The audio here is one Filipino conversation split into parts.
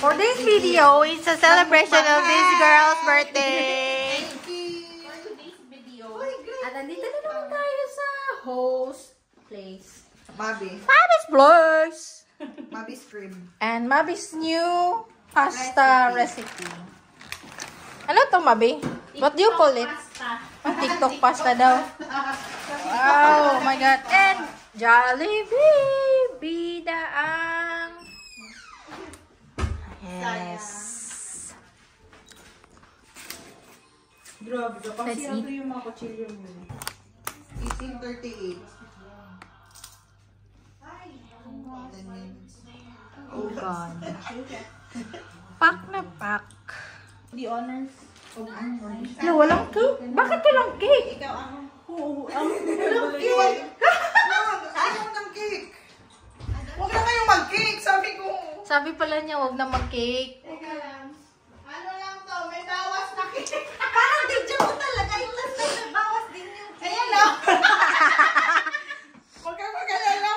For this video, it's a celebration of this girl's birthday. At nandito na naman tayo sa host place. Mabi's Place. Mabi's Crib. And Mabi's new pasta recipe. Ano to, Mabi? What do you call it? TikTok pasta daw. Wow, oh my God. And Jollibee, bidaang. Yes. Grabe, Let's eat. yung mga kutsilyo mo. 1838. Oh God. Pak na pak. The honors. No, walang cake. Bakit walang cake? Ikaw ang... Oo, walang cake. Ayaw ng cake. Huwag na kayong mag-cake, sabi ko. Sabi pala niya, wag na mag-cake. Teka lang. Ano lang to, may bawas na cake. Parang video mo talaga. Yung last time may bawas din yung cake. Ayan lang. Huwag kang mag-alala.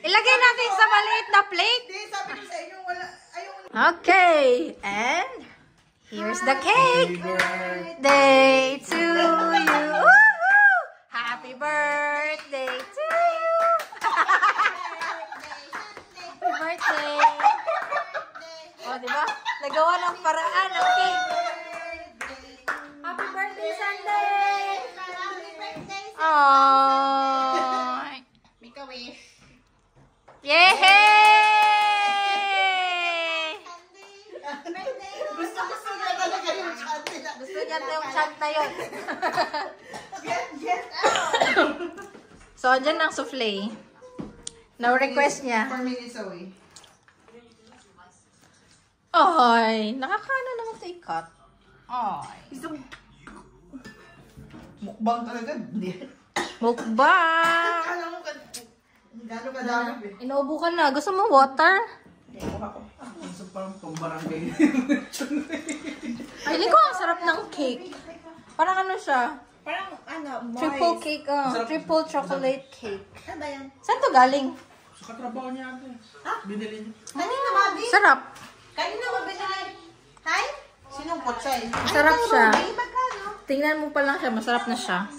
Ilagay natin sa maliit na plate. Hindi, sabi ko sa inyo, wala. Ayaw. Okay, and here's the cake. Day to you. Woohoo! Happy birthday to you. Happy birthday. O, diba? Nagawa ng paraan ang cake. Happy birthday, Sunday. Oh. Make a wish. Yay! Gusto niya talaga yung chat nila. Gusto niya yung chat na yun. Get out! So, andyan ang souffle. Na-request niya. 4 minutes away. Ay, nakakaano naman sa ikat. Ay. Mukbang talaga. Hindi. Mukbang! Alam mo, gano'n kadami. Inuubo ka na. Gusto mo water? Gusto parang pambarangay. Feeling ko ang sarap ng cake. Parang ano siya? Parang ano, Triple cake. Triple chocolate cake. Ano ba yan? Saan to galing? Sa katrabaho niya ate. Binili niya. Kanina, Mabi? Sarap. Kanina mo binili. Hi? Sinong potsay? Sarap siya. Magkano? Tingnan mo pa lang siya. Masarap na siya.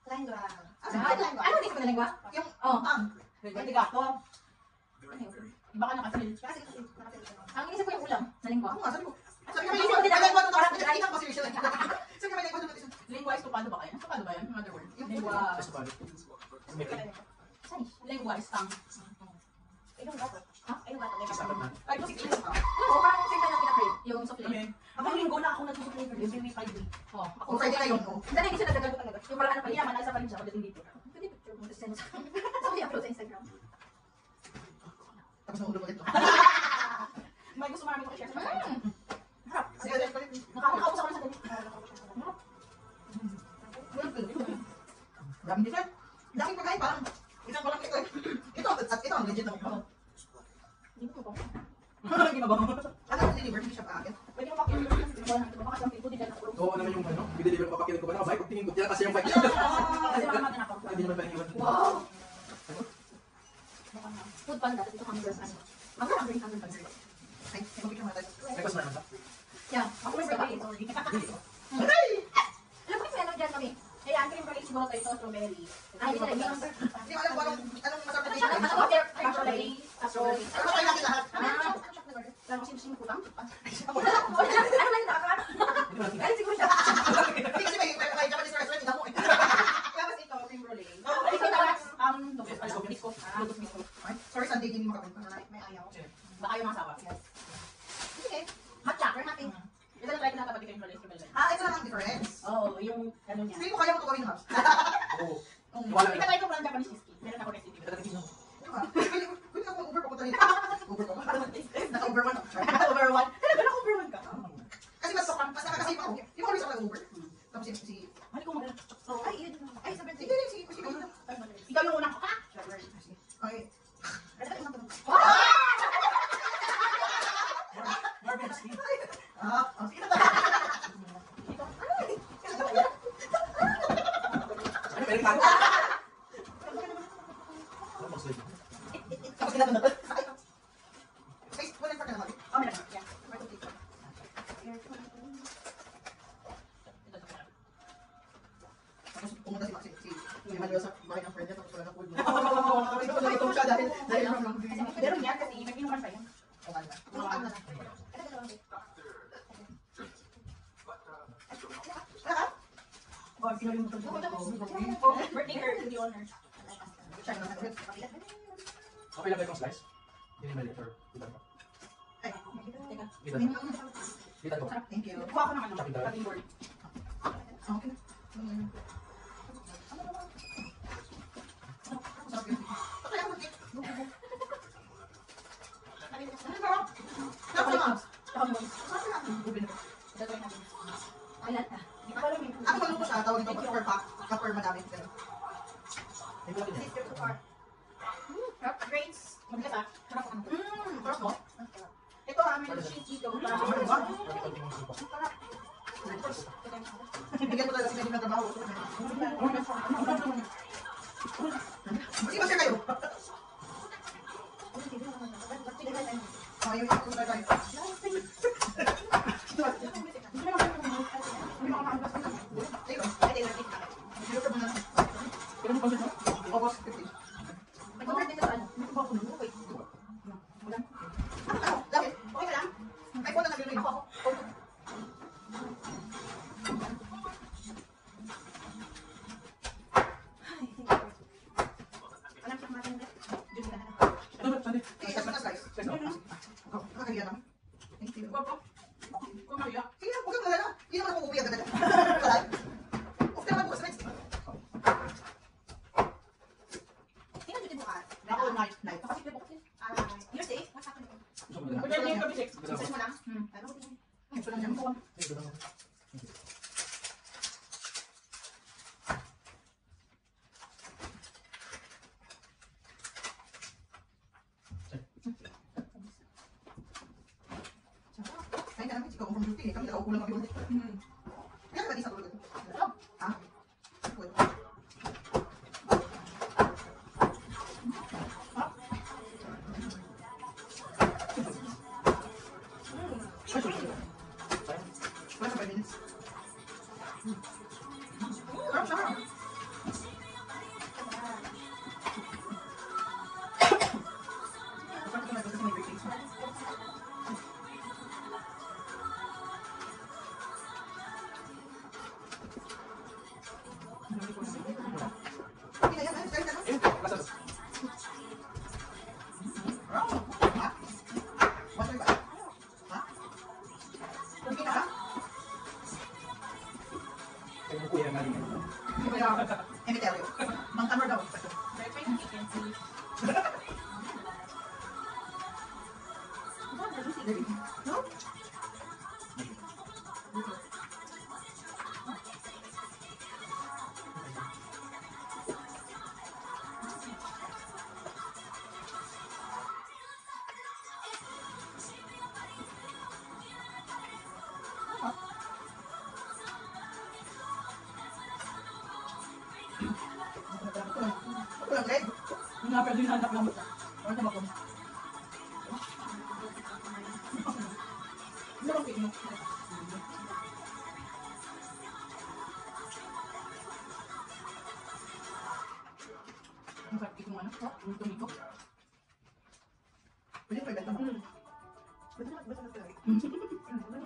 Lengua. Ano din ko na lingwa? Yung Oh. Hindi ka to. Baka nakasil. Ang inisip ko yung ulam na lingwa. Ako nga, sabi ko. Sabi ka may lingwa din ako. Parang nagkakita ko si Rachel. Sabi ka may lingwa din. Lingua is tupado ba kaya? Tupado ba yan? In other words, Yung lingua. Sa pagod. Lingua is tongue. Ilong gato. Ha? Ilong gato. Ay, ito si Chris. Oo, parang yung same time na pinag-crave. Yung souffle. Kami. Ako linggo na ako nagsusupply every week Friday. Oh, ako. Kung Friday na yun. Dali, hindi siya nagagalit talaga. Yung parang ano pa Kaya man, isa pa rin siya pagdating dito. Pwede picture mo. Send mo sa akin. Saan mo i-upload sa Instagram? Tapos nang ulo ulit. May gusto marami ko i-share sa mga. Sige, let's go. Nakakausap ko na sa ganito. Dami din yan. Daming pagkain parang isang palang ito. Ito ang legit na mukbang. Hindi mo ba? Hindi ba ba? Ano ang deliver hindi siya paakit? Pwede mo pakilin. Wala nang baka sa people din na ako. Oo naman yung ano. Binili ko papakilit ko pa na bike. Pagtingin ko. Tira kasi yung bike. Kasi mama din ako. Hindi naman pa naiwan. Wow! Food panda. Ito kami girls. Ano? Ako ang green kami panda. Ay, mag-picture mo tayo. May customer naman sa. Yeah. Ako may birthday. Sorry. Alam mo kasi ano dyan kami? Eh, ang cream cake siguro kayo ito, strawberry. Ay, hindi na. Hindi ko alam kung anong masarap na Ano dito. ba? Strawberry. Strawberry. Ano kayo natin lahat? Lalo kasi gusto mo putang. Ano lang yung nakakaano? Ay, siguro siya. Hindi kasi may Japanese restaurant. Hindi ako eh. Tapos ito, cream brulee. Ay, ito tapos, bisco. Lotus bisco. Sorry, Sunday, hindi mo makapunta. May ayaw. Baka yung mga sawa. Sige. Hot chocolate natin. Ito na try ko na kapag cream brulee. Strawberry. Ah, ito lang ang difference. Oo, yung ano niya. Hindi ko kaya mo ito gawin ha. Oo. Wala Ika na. try ko parang Japanese cheesecake. Meron ako recipe. Pwede ako mag-Uber papunta dito. Uber pa ba? Naka-Uber one ako. Over one. Talaga na over one ka. Kasi mas nakakasave ako. Di ba always ako nag-Uber? Tapos si... Mali ko magana. Ay, yun. Ay, sabi sige, sige. Ikaw yung unang ka. Okay. Marvin, sige. Sige na Ano, meron tayo? Ano, mas like naliwa sa bahay ng friend niya, tapos wala na food mo. Ito siya dahil from Pero yan kasi nag-inuman pa yan. Oh, sinuli mo ito. Birthday girl to the honor. Okay lang ba itong slice? Hindi mali or ilan ba? Ilan ba? Ilan ba? Thank you. Kuha ko ng ano, cutting board. Okay. Ako maluto siya, tawag ito per pack, per madami. Hindi natin yan. Grapes. Mabigat ah. Sarap mo? Ito ah, may cheese dito. Bakit konting yung supa? Bigyan mo talaga kasi hindi nagtrabaho. Hindi ba siya kayo? Ayaw yung kulay tayo. August 15. Dami. Okay ka lang? Ay, wala na bilhin. Ito ba? Sandi? Eh, kasi na slice. Slice na? Nakakaliya naman. Thank you. Kung Maria. Sige na, huwag kang malala. Hindi naman ako uuwi agad-agad. Kalay. Huwag ka naman bukas next. Tingnan dito bukas. Ako, night. Kasi dito bukas. You're safe? What's happening? Gusto mo na? Good morning, Kabi Six. Gusto mo Success mo lang. Gusto lang siya. Gusto mo na? Kaya na namin, ikaw from duty eh. Kami nakaupo lang kami ulit. Kaya naman isa tulog. Ah? Well. Wala sa 5 minutes. Sarap siya. Sarap ito na ito kasi may break things. Hindi na yan, ayos, ayos, ayos. Eh, lasa. Ha? What's my bad? Ha? Okay na ba? Kaya mo kuya nga rin. Hindi ba yung cemetery? Mang Tamar daw. Verify ng chicken, please. No? Ako lang, Greg. Yung nga pwede hanap lang. Ano sa bakong? Ano bang pwede mo? Ang sarap itong ano? Yung tumiko. Pwede pa ibenta mo. Pwede na, basta na talaga.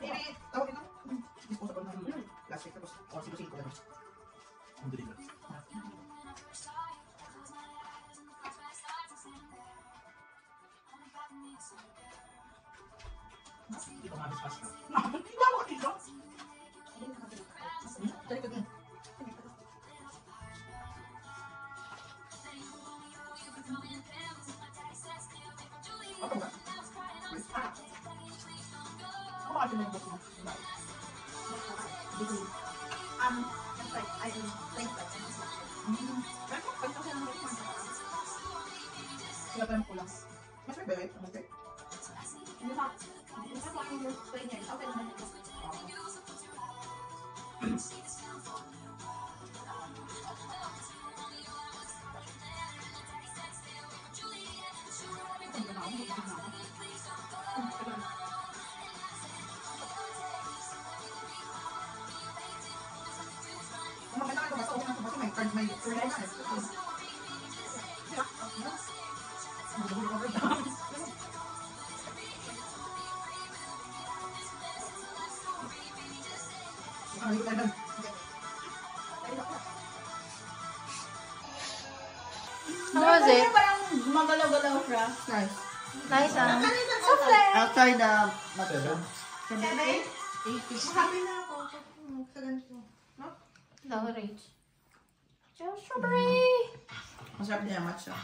Eh, tawag ito. Disposable na plastic tapos sinusin ko lang. Ang dali na. Hindi pa mabis pasta. Hindi ba ako dito? Sa likod mo. Ako ba? Ako kasi may boss mo. That's right. I am thanks. Pero pag kasi ng boss mo. Sila pa yung kulang. Mas may belay. Okay. Hindi ba? Hindi ba ako yung trainer? Okay naman ito. Kung maganda ka ito, basta okay na ito. Basta may may... How was it? Parang gumagalaw-galaw siya. Nice. Nice, ah. Souffle! Outside the... Seven. 80s. Happy na ako. Sa ganito. No, rage. Just strawberry! Masarap din ang matcha.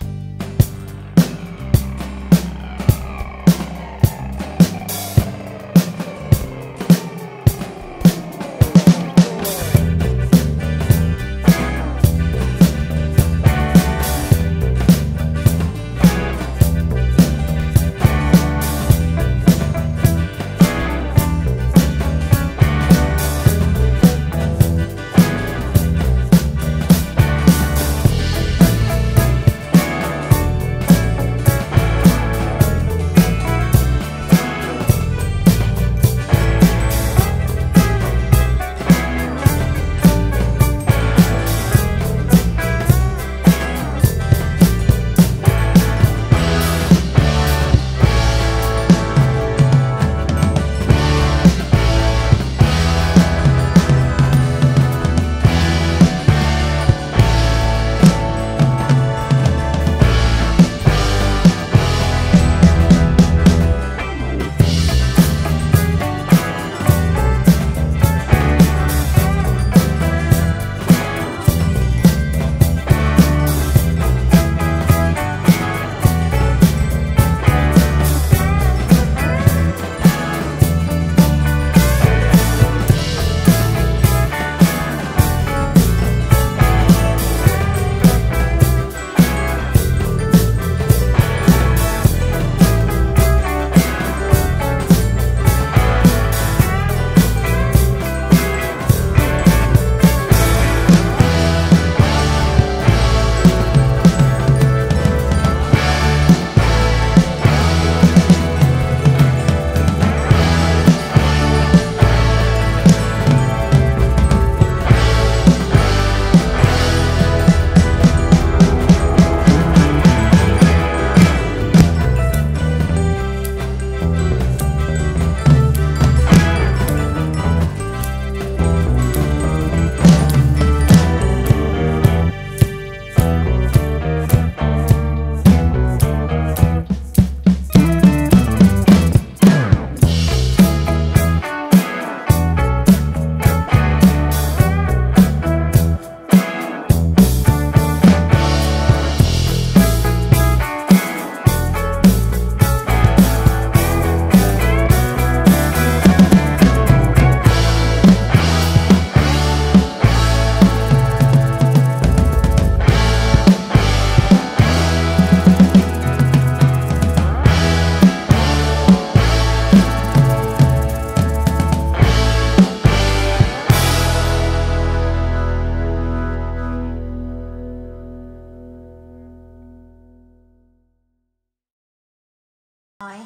Okay.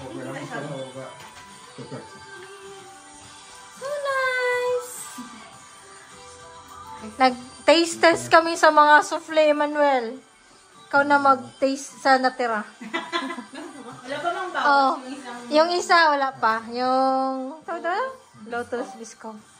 Over lang sa over. Super. So nice! Nag-taste test kami sa mga souffle, Manuel. Ikaw na mag-taste sa natira. Wala pa mang Oh, bawas yung isang... yung isa, wala pa. Yung, tawag na? Lotus Biscoff.